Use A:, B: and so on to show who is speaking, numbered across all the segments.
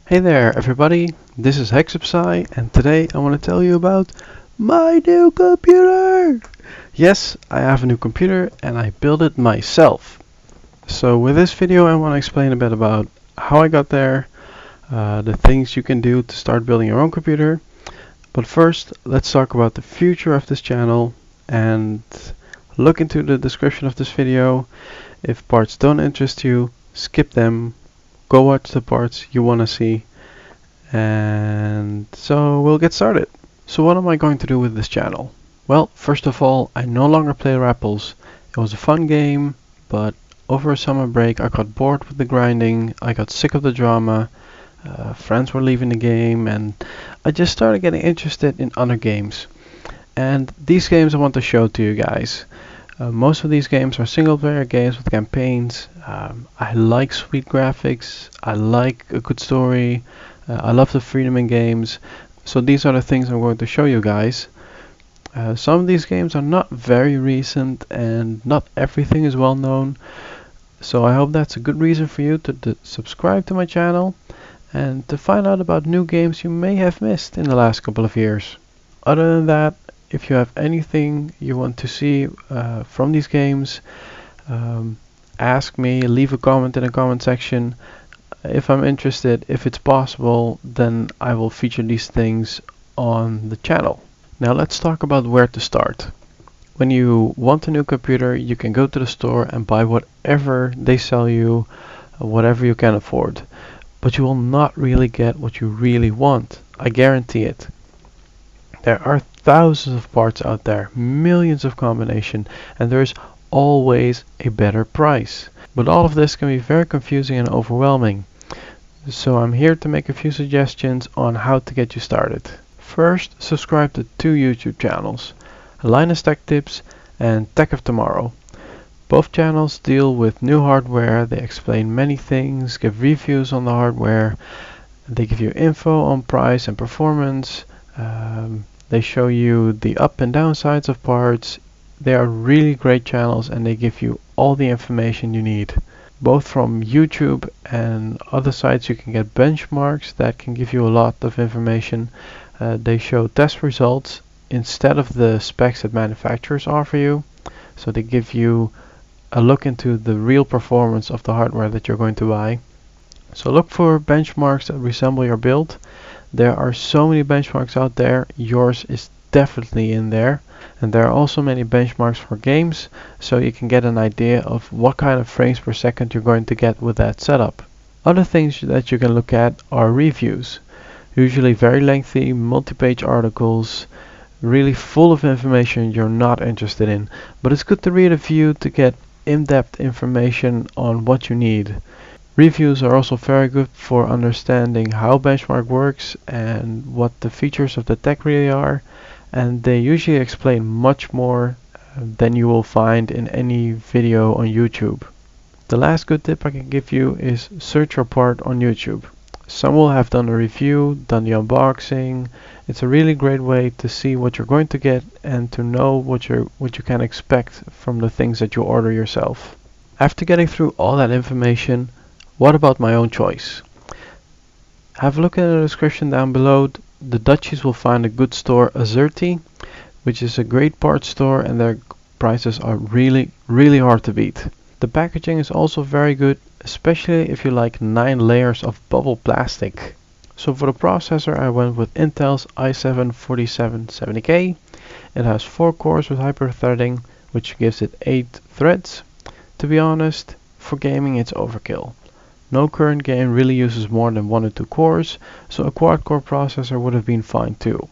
A: Hey there everybody, this is HexerPsy and today I want to tell you about my new computer! Yes, I have a new computer and I built it myself. So with this video I want to explain a bit about how I got there, the things you can do to start building your own computer. But first, let's talk about the future of this channel and look into the description of this video. If parts don't interest you, skip them, go watch the parts you want to see. And so we'll get started. So what am I going to do with this channel? Well, first of all, I no longer play Rapples. It was a fun game, but over a summer break I got bored with the grinding, I got sick of the drama, friends were leaving the game, and I just started getting interested in other games. And these games I want to show to you guys. Most of these games are single player games with campaigns. I like sweet graphics, I like a good story, I love the freedom in games. So these are the things I'm going to show you guys. Some of these games are not very recent and not everything is well known. So I hope that's a good reason for you to subscribe to my channel and to find out about new games you may have missed in the last couple of years. Other than that, if you have anything you want to see from these games, ask me, leave a comment in the comment section. If I'm interested, if it's possible, then I will feature these things on the channel. Now let's talk about where to start. When you want a new computer, you can go to the store and buy whatever they sell you, whatever you can afford. But you will not really get what you really want. I guarantee it. There are thousands of parts out there, millions of combinations, and there is always a better price. But all of this can be very confusing and overwhelming. So I'm here to make a few suggestions on how to get you started. First, subscribe to two YouTube channels, Linus Tech Tips and Tech of Tomorrow. Both channels deal with new hardware, they explain many things, give reviews on the hardware, they give you info on price and performance. They show you the up and down sides of parts. They are really great channels and they give you all the information you need. Both from YouTube and other sites you can get benchmarks that can give you a lot of information. They show test results instead of the specs that manufacturers offer you. So they give you a look into the real performance of the hardware that you're going to buy. So look for benchmarks that resemble your build. There are so many benchmarks out there, yours is definitely in there. And there are also many benchmarks for games, so you can get an idea of what kind of frames per second you're going to get with that setup. Other things that you can look at are reviews. Usually very lengthy, multi-page articles, really full of information you're not interested in. But it's good to read a few to get in-depth information on what you need. Reviews are also very good for understanding how benchmark works and what the features of the tech really are, and they usually explain much more than you will find in any video on YouTube. The last good tip I can give you is search your part on YouTube. Some will have done a review, done the unboxing. It's a really great way to see what you're going to get and to know what you can expect from the things that you order yourself. After getting through all that information, what about my own choice? Have a look in the description down below. The Dutchies will find a good store, Azerty, which is a great parts store, and their prices are really hard to beat. The packaging is also very good, especially if you like 9 layers of bubble plastic. So for the processor I went with Intel's i7-4770K. It has 4 cores with hyper-threading, which gives it 8 threads. To be honest, for gaming it's overkill. No current game really uses more than 1 or 2 cores, so a quad-core processor would have been fine too.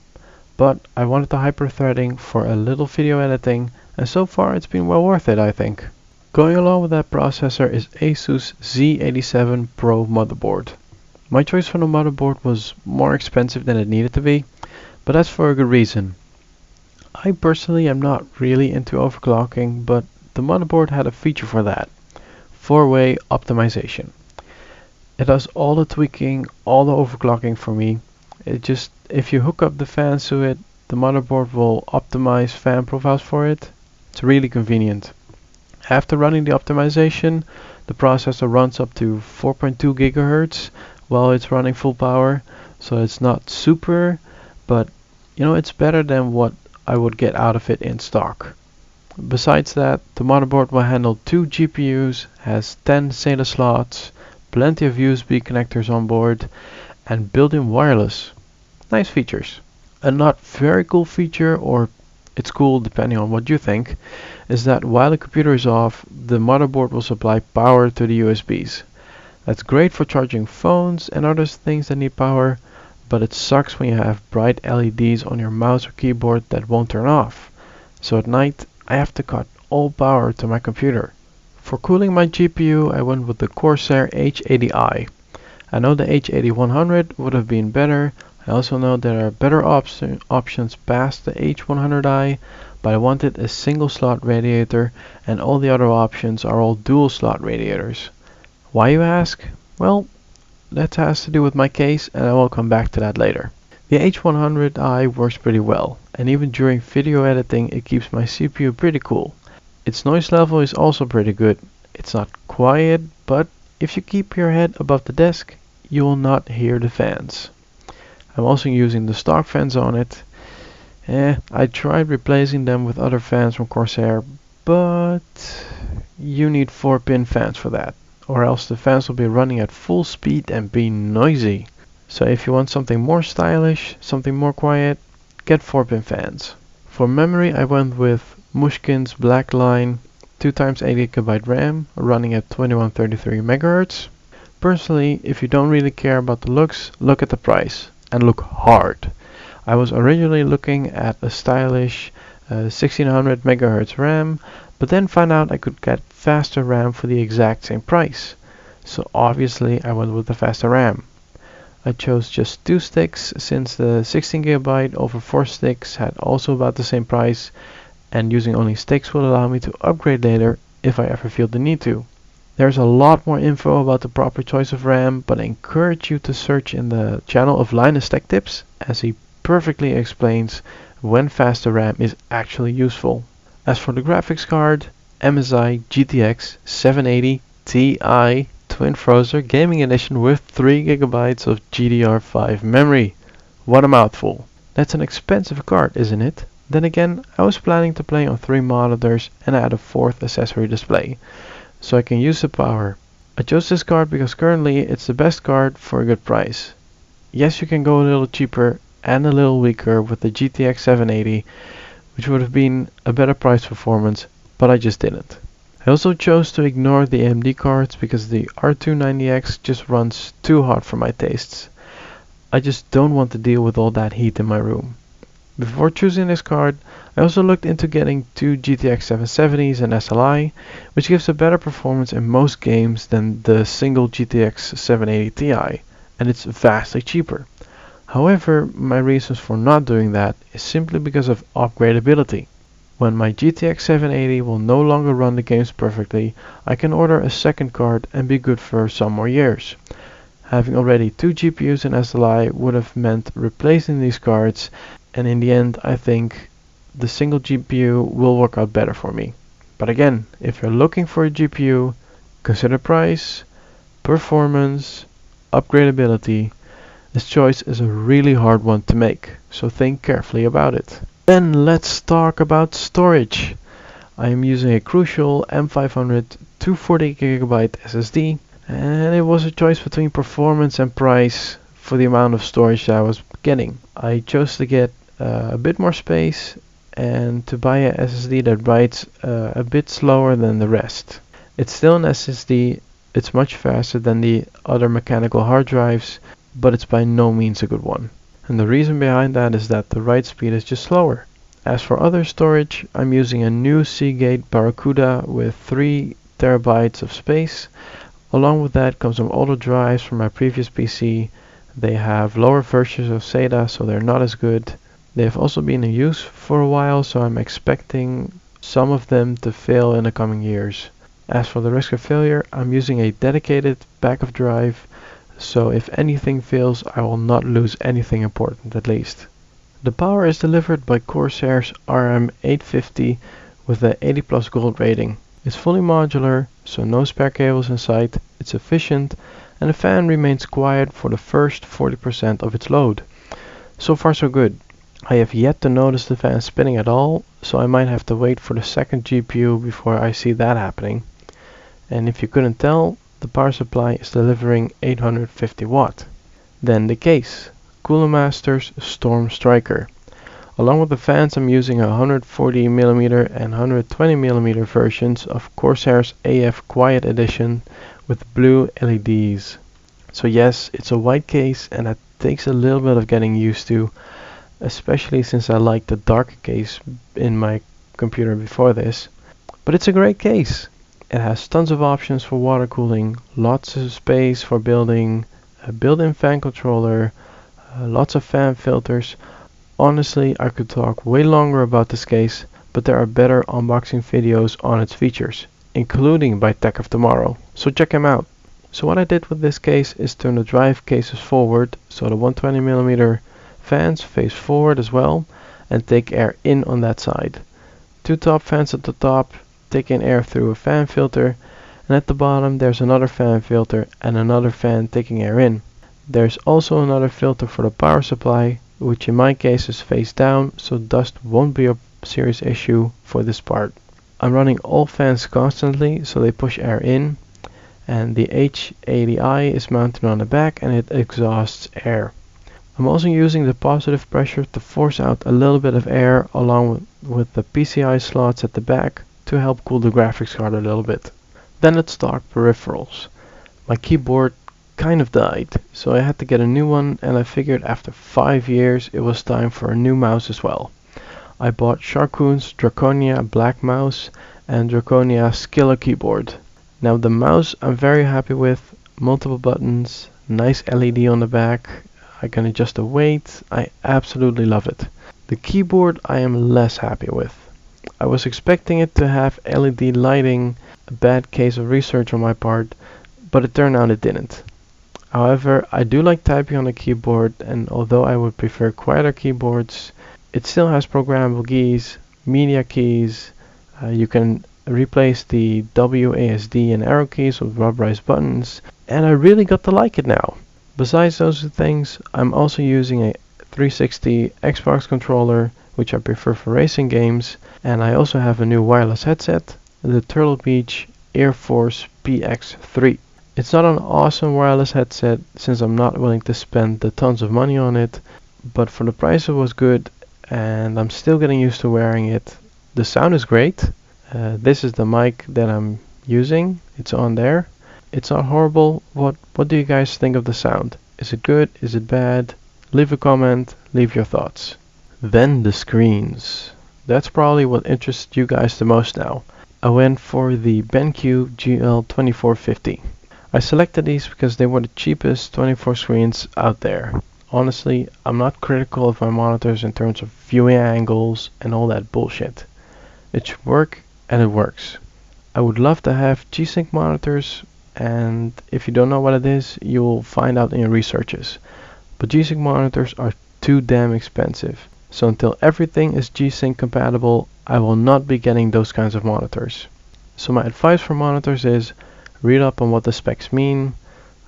A: But I wanted the hyper-threading for a little video editing, and so far it's been well worth it, I think. Going along with that processor is Asus Z87 Pro motherboard. My choice for the motherboard was more expensive than it needed to be, but that's for a good reason. I personally am not really into overclocking, but the motherboard had a feature for that: 4-way optimization. It does all the tweaking, all the overclocking for me. If you hook up the fans to it, the motherboard will optimize fan profiles for it. It's really convenient. After running the optimization, the processor runs up to 4.2 GHz while it's running full power, so it's not super, but it's better than what I would get out of it in stock. Besides that, the motherboard will handle 2 GPUs, has 10 SATA slots, plenty of USB connectors on board, and built-in wireless. Nice features. A not very cool feature, or it's cool depending on what you think, is that while the computer is off, the motherboard will supply power to the USBs. That's great for charging phones and other things that need power, but it sucks when you have bright LEDs on your mouse or keyboard that won't turn off. So at night, I have to cut all power to my computer. For cooling my GPU, I went with the Corsair H80i. I know the H8100 would have been better. I also know there are better options past the H100i, but I wanted a single slot radiator, and all the other options are all dual slot radiators. Why, you ask? Well, that has to do with my case, and I will come back to that later. The H100i works pretty well, and even during video editing it keeps my CPU pretty cool. Its noise level is also pretty good. It's not quiet, but if you keep your head above the desk, you will not hear the fans. I'm also using the stock fans on it. I tried replacing them with other fans from Corsair, but you need 4-pin fans for that, or else the fans will be running at full speed and be noisy. So if you want something more stylish, something more quiet, get 4-pin fans. For memory, I went with Mushkin's Blackline 2x8GB RAM running at 2133 MHz. Personally, if you don't really care about the looks, look at the price, and look hard. I was originally looking at a stylish 1600 MHz RAM, but then found out I could get faster RAM for the exact same price. So obviously I went with the faster RAM. I chose just 2 sticks since the 16GB over 4 sticks had also about the same price, and using only sticks will allow me to upgrade later if I ever feel the need to. There's a lot more info about the proper choice of RAM, but I encourage you to search in the channel of Linus Tech Tips, as he perfectly explains when faster RAM is actually useful. As for the graphics card, MSI GTX 780 Ti Twin Frozr Gaming Edition with 3GB of GDDR5 memory. What a mouthful. That's an expensive card, isn't it? Then again, I was planning to play on 3 monitors and add a 4th accessory display, so I can use the power. I chose this card because currently it's the best card for a good price. Yes, you can go a little cheaper and a little weaker with the GTX 780, which would have been a better price performance, but I just didn't. I also chose to ignore the AMD cards because the R290X just runs too hot for my tastes. I just don't want to deal with all that heat in my room. Before choosing this card, I also looked into getting 2 GTX 770s and SLI, which gives a better performance in most games than the single GTX 780 Ti, and it's vastly cheaper. However, my reasons for not doing that is simply because of upgradability. When my GTX 780 will no longer run the games perfectly, I can order a second card and be good for some more years. Having already 2 GPUs and SLI would have meant replacing these cards, and in the end I think the single GPU will work out better for me. But again, if you're looking for a GPU, consider price, performance, upgradability. This choice is a really hard one to make, so think carefully about it. Then let's talk about storage. I am using a Crucial M500 240GB SSD, and it was a choice between performance and price for the amount of storage that I was getting. I chose to get a bit more space and to buy a SSD that writes a bit slower than the rest. It's still an SSD, it's much faster than the other mechanical hard drives, but it's by no means a good one. And the reason behind that is that the write speed is just slower. As for other storage, I'm using a new Seagate Barracuda with 3 TB of space. Along with that comes some older drives from my previous PC. They have lower versions of SATA, so they're not as good. They have also been in use for a while, so I'm expecting some of them to fail in the coming years. As for the risk of failure, I'm using a dedicated backup drive, so if anything fails, I will not lose anything important at least. The power is delivered by Corsair's RM850 with the 80+ gold rating. It's fully modular, so no spare cables inside, it's efficient, and the fan remains quiet for the first 40% of its load. So far so good. I have yet to notice the fan spinning at all, so I might have to wait for the second GPU before I see that happening. And if you couldn't tell, the power supply is delivering 850 watt. Then the case, Cooler Master's Storm Striker. Along with the fans, I'm using a 140mm and 120mm versions of Corsair's AF Quiet Edition with blue LEDs. So yes, it's a white case and that takes a little bit of getting used to, especially since I liked the dark case in my computer before this. But it's a great case. It has tons of options for water cooling, lots of space for building, a built-in fan controller, lots of fan filters. Honestly, I could talk way longer about this case, but there are better unboxing videos on its features, including by Tech of Tomorrow, so check them out. So what I did with this case is turn the drive cases forward, so the 120mm fans face forward as well, and take air in on that side. Two top fans at the top take in air through a fan filter, and at the bottom there's another fan filter and another fan taking air in. There's also another filter for the power supply, which in my case is face down, so dust won't be a serious issue for this part. I'm running all fans constantly, so they push air in, and the H80i is mounted on the back and it exhausts air. I'm also using the positive pressure to force out a little bit of air along with the PCI slots at the back to help cool the graphics card a little bit. Then let's talk peripherals. My keyboard kind of died, so I had to get a new one, and I figured after 5 years it was time for a new mouse as well. I bought Sharkoon's Draconia Black Mouse and Draconia Skilla keyboard. Now the mouse I'm very happy with, multiple buttons, nice LED on the back, I can adjust the weight, I absolutely love it. The keyboard I am less happy with. I was expecting it to have LED lighting, a bad case of research on my part, but it turned out it didn't. However, I do like typing on a keyboard, and although I would prefer quieter keyboards, it still has programmable keys, media keys, you can replace the WASD and arrow keys with rubberized buttons, and I really got to like it now. Besides those two things, I'm also using a 360 Xbox controller, which I prefer for racing games, and I also have a new wireless headset, the Turtle Beach Air Force PX3. It's not an awesome wireless headset since I'm not willing to spend the tons of money on it, but for the price it was good and I'm still getting used to wearing it. The sound is great. This is the mic that I'm using. It's on there. It's not horrible. What do you guys think of the sound? Is it good? Is it bad? Leave a comment, leave your thoughts. Then the screens. That's probably what interests you guys the most now. I went for the BenQ GL2450. I selected these because they were the cheapest 24 screens out there. Honestly, I'm not critical of my monitors in terms of viewing angles and all that bullshit. It should work, and it works. I would love to have G-Sync monitors, and if you don't know what it is, you will find out in your researches. But G-Sync monitors are too damn expensive. So until everything is G-Sync compatible, I will not be getting those kinds of monitors. So my advice for monitors is, read up on what the specs mean,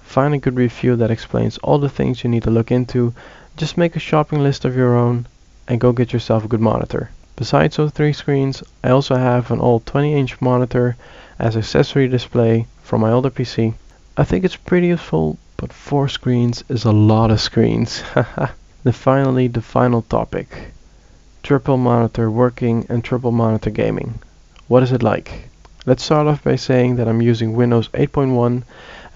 A: find a good review that explains all the things you need to look into, just make a shopping list of your own, and go get yourself a good monitor. Besides those 3 screens, I also have an old 20-inch monitor as accessory display from my older PC. I think it's pretty useful, but 4 screens is a lot of screens. Then finally, the final topic. Triple monitor working and triple monitor gaming. What is it like? Let's start off by saying that I'm using Windows 8.1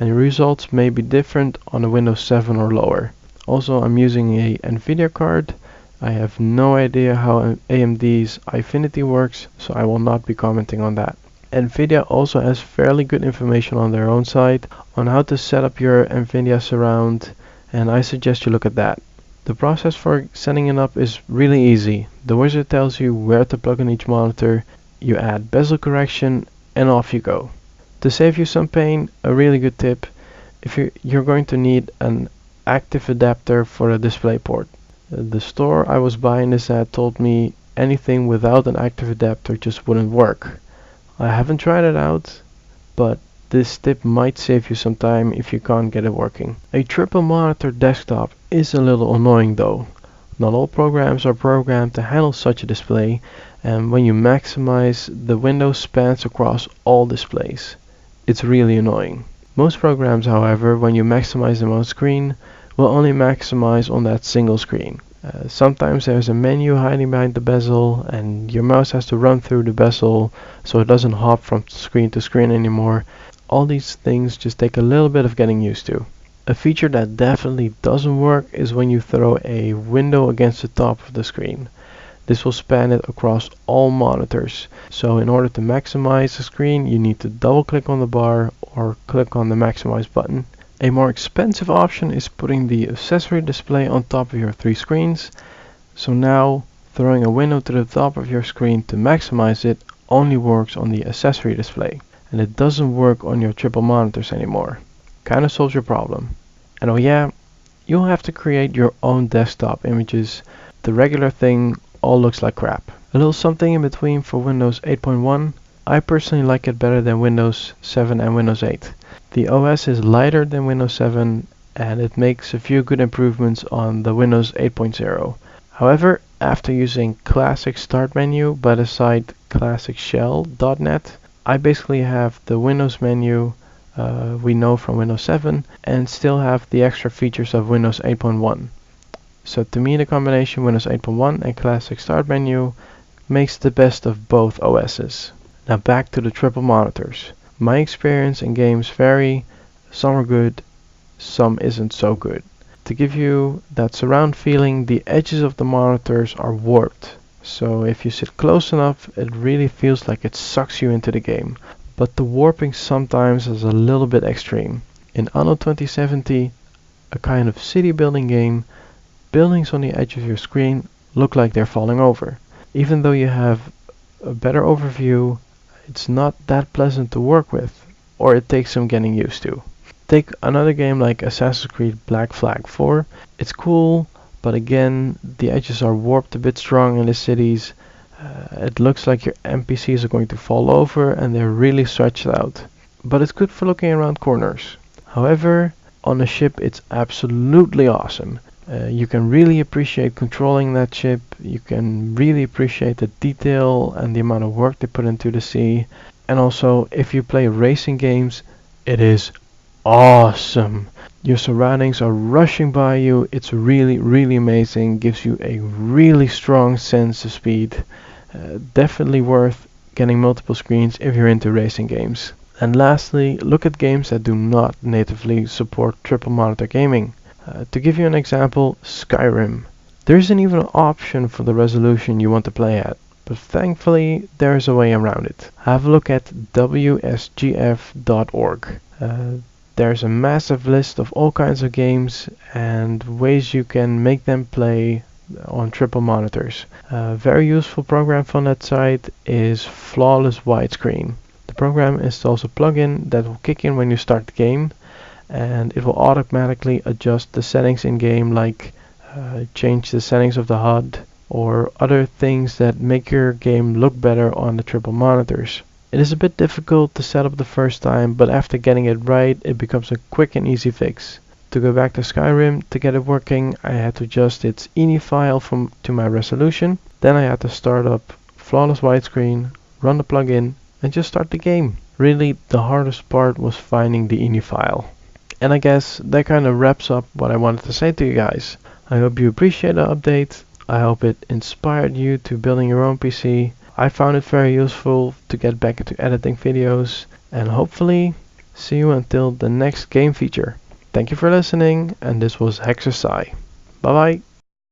A: and the results may be different on a Windows 7 or lower. Also, I'm using a Nvidea card. I have no idea how AMD's Infinity works, so I will not be commenting on that. Nvidea also has fairly good information on their own site on how to set up your Nvidia surround, and I suggest you look at that. The process for setting it up is really easy. The wizard tells you where to plug in each monitor, you add bezel correction, and off you go. To save you some pain, a really good tip, if you're going to need an active adapter for the DisplayPort. The store I was buying this at told me anything without an active adapter just wouldn't work. I haven't tried it out, but This tip might save you some time if you can't get it working. A triple monitor desktop is a little annoying though. Not all programs are programmed to handle such a display, and when you maximize, the window spans across all displays. It's really annoying. Most programs, however, when you maximize them on screen, will only maximize on that single screen. Sometimes there's a menu hiding behind the bezel, and your mouse has to run through the bezel so it doesn't hop from screen to screen anymore. All these things just take a little bit of getting used to. A feature that definitely doesn't work is when you throw a window against the top of the screen. This will span it across all monitors. So in order to maximize the screen, you need to double click on the bar or click on the maximize button. A more expensive option is putting the accessory display on top of your 3 screens. So now throwing a window to the top of your screen to maximize it only works on the accessory display, and it doesn't work on your triple monitors anymore. Kinda solves your problem. And oh yeah, you'll have to create your own desktop images. The regular thing all looks like crap. A little something in between for Windows 8.1. I personally like it better than Windows 7 and Windows 8. The OS is lighter than Windows 7 and it makes a few good improvements on the Windows 8.0. However, after using Classic Start Menu by the site classicshell.net, I basically have the Windows menu we know from Windows 7 and still have the extra features of Windows 8.1. So to me, the combination Windows 8.1 and Classic Start Menu makes the best of both OSs. Now back to the triple monitors. My experience in games vary. Some are good, some isn't so good. To give you that surround feeling, the edges of the monitors are warped. So if you sit close enough, it really feels like it sucks you into the game. But the warping sometimes is a little bit extreme. In Anno 2070, a kind of city building game, buildings on the edge of your screen look like they're falling over. Even though you have a better overview, it's not that pleasant to work with, or it takes some getting used to. Take another game like Assassin's Creed Black Flag 4. It's cool, but again, the edges are warped a bit strong in the cities. It looks like your NPCs are going to fall over and they're really stretched out. But it's good for looking around corners. However, on a ship it's absolutely awesome. You can really appreciate controlling that ship. You can really appreciate the detail and the amount of work they put into the sea. And also, if you play racing games, it is awesome. Your surroundings are rushing by you. It's really, really amazing. Gives you a really strong sense of speed. Definitely worth getting multiple screens if you're into racing games. And lastly, look at games that do not natively support triple monitor gaming. To give you an example, Skyrim. There isn't even an option for the resolution you want to play at, but thankfully there is a way around it. Have a look at wsgf.org. There's a massive list of all kinds of games and ways you can make them play on triple monitors. A very useful program from that site is Flawless Widescreen. The program installs a plugin that will kick in when you start the game, and it will automatically adjust the settings in game, like change the settings of the HUD or other things that make your game look better on the triple monitors. It is a bit difficult to set up the first time, but after getting it right, it becomes a quick and easy fix. To go back to Skyrim, to get it working, I had to adjust its ini file to my resolution. Then I had to start up Flawless Widescreen, run the plugin, and just start the game. Really, the hardest part was finding the ini file. And I guess that kind of wraps up what I wanted to say to you guys. I hope you appreciate the update. I hope it inspired you to building your own PC. I found it very useful to get back into editing videos, and hopefully see you until the next game feature. Thank you for listening, and this was HexerPsy. Bye bye.